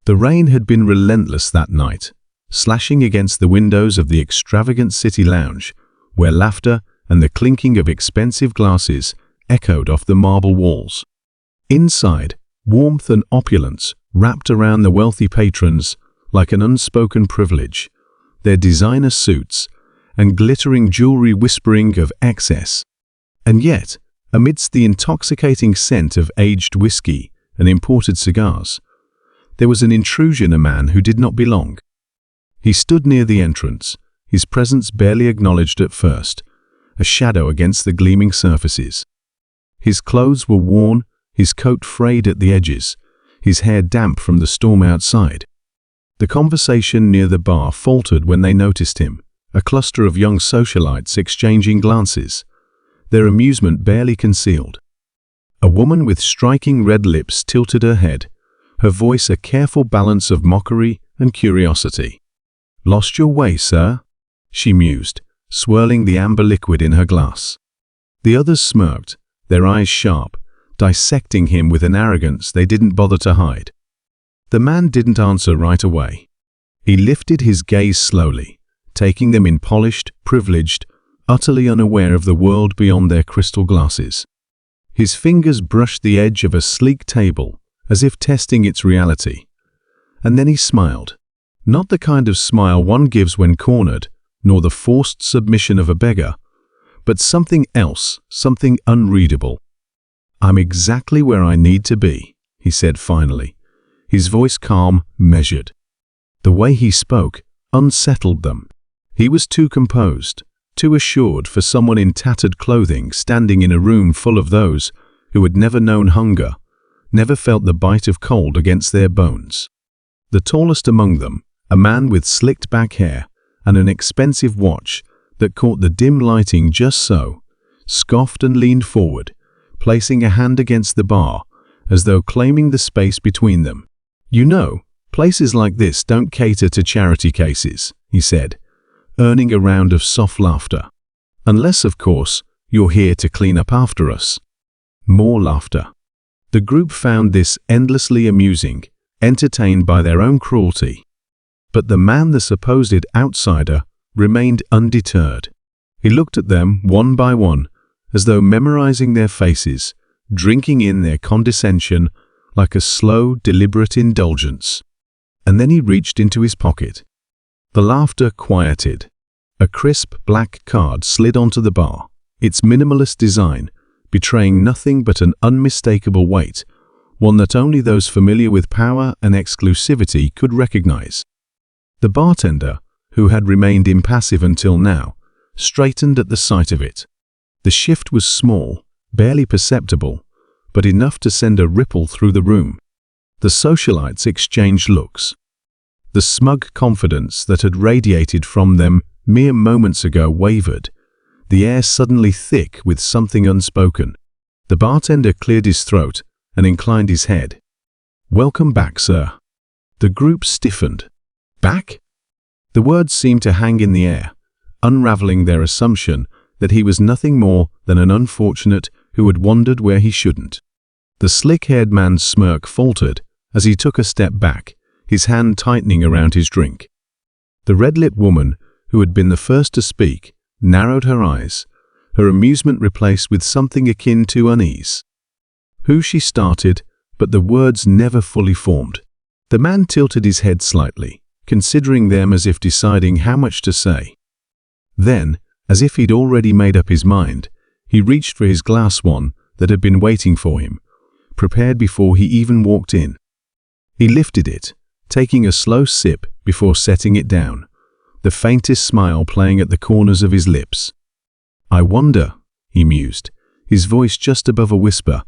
The rain had been relentless that night, slashing against the windows of the extravagant city lounge, where laughter and the clinking of expensive glasses echoed off the marble walls. Inside, warmth and opulence wrapped around the wealthy patrons like an unspoken privilege, their designer suits and glittering jewelry whispering of excess. And yet, amidst the intoxicating scent of aged whiskey and imported cigars, there was an intrusion, a man who did not belong. He stood near the entrance, his presence barely acknowledged at first, a shadow against the gleaming surfaces. His clothes were worn, his coat frayed at the edges, his hair damp from the storm outside. The conversation near the bar faltered when they noticed him, a cluster of young socialites exchanging glances, their amusement barely concealed. A woman with striking red lips tilted her head, her voice a careful balance of mockery and curiosity. "Lost your way, sir?" she mused, swirling the amber liquid in her glass. The others smirked, their eyes sharp, dissecting him with an arrogance they didn't bother to hide. The man didn't answer right away. He lifted his gaze slowly, taking them in polished, privileged, utterly unaware of the world beyond their crystal glasses. His fingers brushed the edge of a sleek table, as if testing its reality. And then he smiled. Not the kind of smile one gives when cornered, nor the forced submission of a beggar, but something else, something unreadable. "I'm exactly where I need to be," he said finally, his voice calm, measured. The way he spoke unsettled them. He was too composed, too assured for someone in tattered clothing standing in a room full of those who had never known hunger, never felt the bite of cold against their bones. The tallest among them, a man with slicked back hair and an expensive watch that caught the dim lighting just so, scoffed and leaned forward, placing a hand against the bar, as though claiming the space between them. "You know, places like this don't cater to charity cases," he said, earning a round of soft laughter. "Unless, of course, you're here to clean up after us." More laughter. The group found this endlessly amusing, entertained by their own cruelty. But the man, the supposed outsider, remained undeterred. He looked at them one by one, as though memorizing their faces, drinking in their condescension like a slow, deliberate indulgence. And then he reached into his pocket. The laughter quieted. A crisp black card slid onto the bar, its minimalist design betraying nothing but an unmistakable weight, one that only those familiar with power and exclusivity could recognize. The bartender, who had remained impassive until now, straightened at the sight of it. The shift was small, barely perceptible, but enough to send a ripple through the room. The socialites exchanged looks. The smug confidence that had radiated from them mere moments ago wavered, the air suddenly thick with something unspoken. The bartender cleared his throat and inclined his head. "Welcome back, sir." The group stiffened. "Back?" The words seemed to hang in the air, unraveling their assumption that he was nothing more than an unfortunate who had wandered where he shouldn't. The slick-haired man's smirk faltered as he took a step back, his hand tightening around his drink. The red-lipped woman, who had been the first to speak, narrowed her eyes, her amusement replaced with something akin to unease. Who she started, but the words never fully formed. The man tilted his head slightly, considering them as if deciding how much to say. Then, as if he'd already made up his mind, he reached for his glass one that had been waiting for him, prepared before he even walked in. He lifted it, taking a slow sip before setting it down, the faintest smile playing at the corners of his lips. "I wonder," he mused, his voice just above a whisper,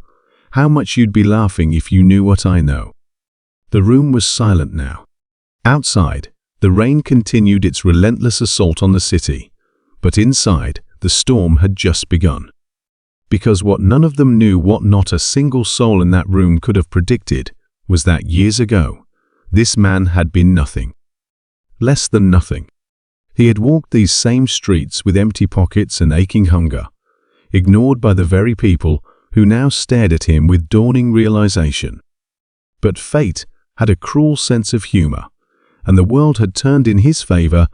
"how much you'd be laughing if you knew what I know." The room was silent now. Outside, the rain continued its relentless assault on the city, but inside, the storm had just begun. Because what none of them knew, what not a single soul in that room could have predicted, was that years ago, this man had been nothing. Less than nothing. He had walked these same streets with empty pockets and aching hunger, ignored by the very people who now stared at him with dawning realization. But fate had a cruel sense of humor, and the world had turned in his favor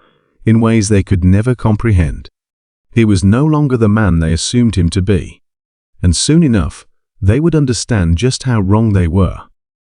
in ways they could never comprehend. He was no longer the man they assumed him to be, and soon enough, they would understand just how wrong they were.